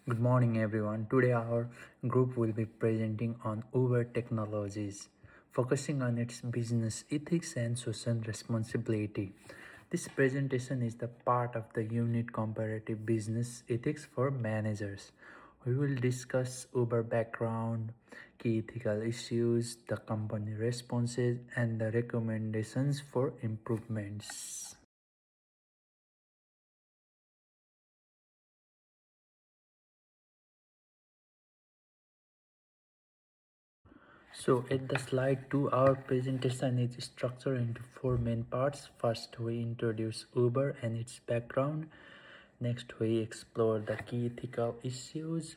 Good morning, everyone. Today, our group will be presenting on Uber Technologies, focusing on its business ethics and social responsibility. This presentation is the part of the unit Comparative Business Ethics for Managers. We will discuss Uber background, key ethical issues, the company responses, and the recommendations for improvements. So at the slide 2, our presentation is structured into four main parts. First, we introduce Uber and its background. Next, we explore the key ethical issues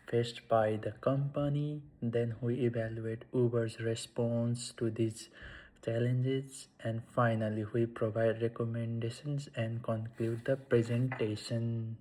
faced by the company. Then, we evaluate Uber's response to these challenges. And finally, we provide recommendations and conclude the presentation.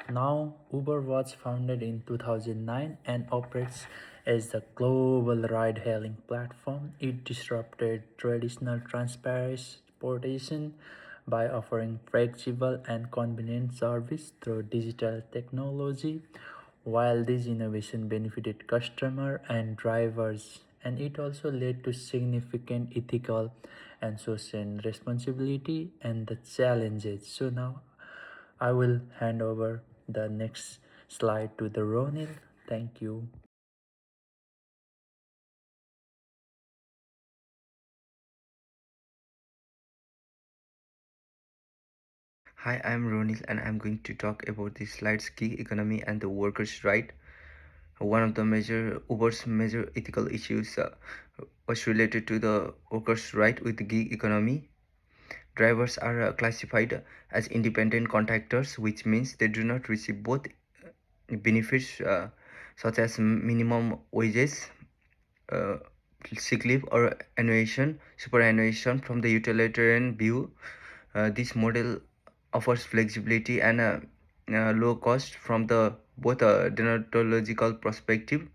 Now, Uber was founded in 2009 and operates as a global ride hailing platform. It disrupted traditional transportation by offering flexible and convenient service through digital technology. While this innovation benefited customers and drivers, and it also led to significant ethical and social responsibility and the challenges. So now I will hand over the next slide to the Ronil. Thank you. Hi, I'm Ronil and I'm going to talk about the slides gig economy and the workers' right. One of the major Uber's major ethical issues was related to the workers' right with the gig economy. Drivers are classified as independent contractors, which means they do not receive both benefits such as minimum wages, uh, sick leave, or annuation, superannuation from the utilitarian view. This model offers flexibility and low cost from the both a deontological perspective.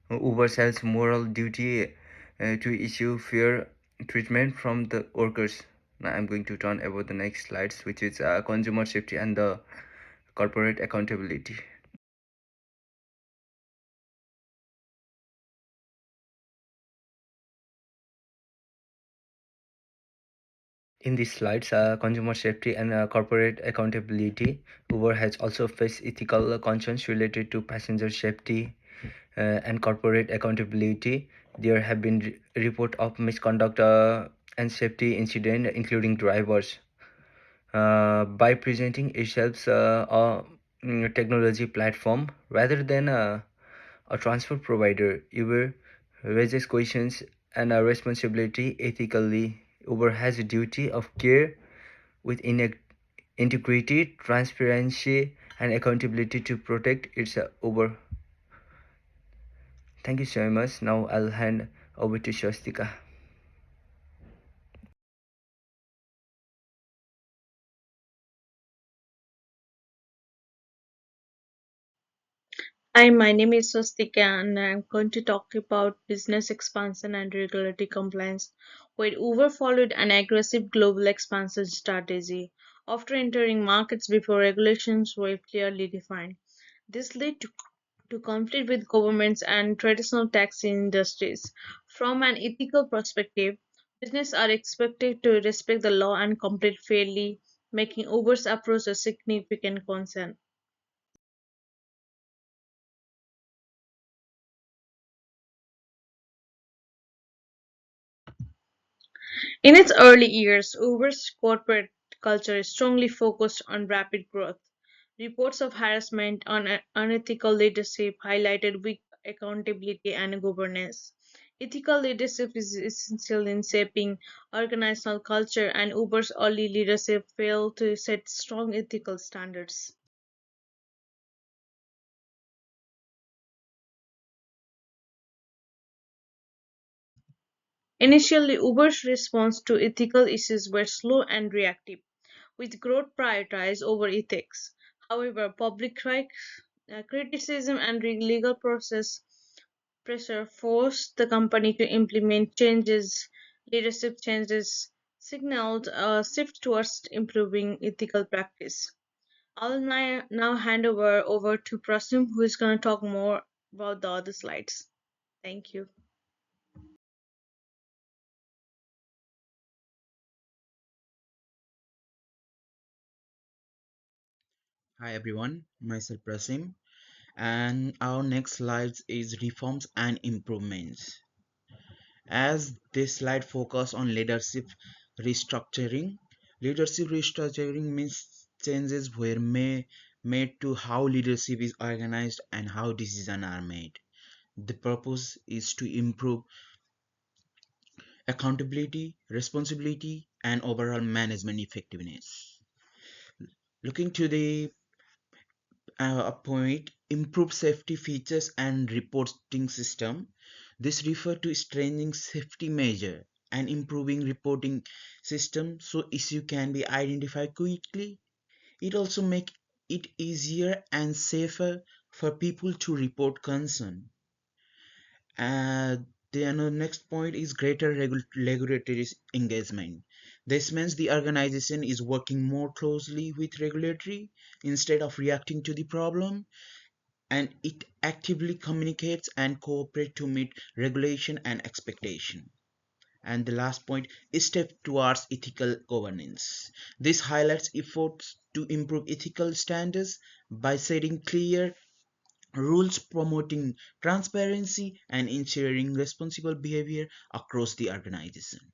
Uber has moral duty to issue fair treatment from the workers. Now I'm going to turn about the next slides, which is consumer safety and the corporate accountability. In these slides, consumer safety and corporate accountability, Uber has also faced ethical concerns related to passenger safety and corporate accountability. There have been reports of misconduct and safety incident, including drivers. By presenting itself a technology platform rather than a transfer provider, Uber raises questions and a responsibility ethically. Uber has a duty of care with integrity, transparency, and accountability to protect its Uber. Thank you so much. Now I'll hand over to Shastika. Hi, my name is Swastika and I'm going to talk about business expansion and regulatory compliance, where Uber followed an aggressive global expansion strategy after entering markets before regulations were clearly defined. This led to conflict with governments and traditional taxi industries. From an ethical perspective, businesses are expected to respect the law and compete fairly, making Uber's approach a significant concern. In its early years, Uber's corporate culture is strongly focused on rapid growth. Reports of harassment and unethical leadership highlighted weak accountability and governance. Ethical leadership is essential in shaping organizational culture, and Uber's early leadership failed to set strong ethical standards. Initially, Uber's response to ethical issues were slow and reactive, with growth prioritized over ethics. However, public criticism and legal process pressure forced the company to implement changes. Leadership changes signaled a shift towards improving ethical practice. I'll now hand over to Prasim, who is going to talk more about the other slides. Thank you. Hi everyone, myself Prasim, and our next slide is reforms and improvements. As this slide focus on restructuring, leadership restructuring means changes were made to how leadership is organized and how decisions are made. The purpose is to improve accountability, responsibility, and overall management effectiveness. Looking to the point improve safety features and reporting system. This refer to strengthening safety measure and improving reporting system so issue can be identified quickly. It also make it easier and safer for people to report concern. uh, the next point is greater regulatory engagement. This means the organization is working more closely with regulatory instead of reacting to the problem, and it actively communicates and cooperates to meet regulation and expectation. And the last point is step towards ethical governance. This highlights efforts to improve ethical standards by setting clear rules, promoting transparency and ensuring responsible behavior across the organization.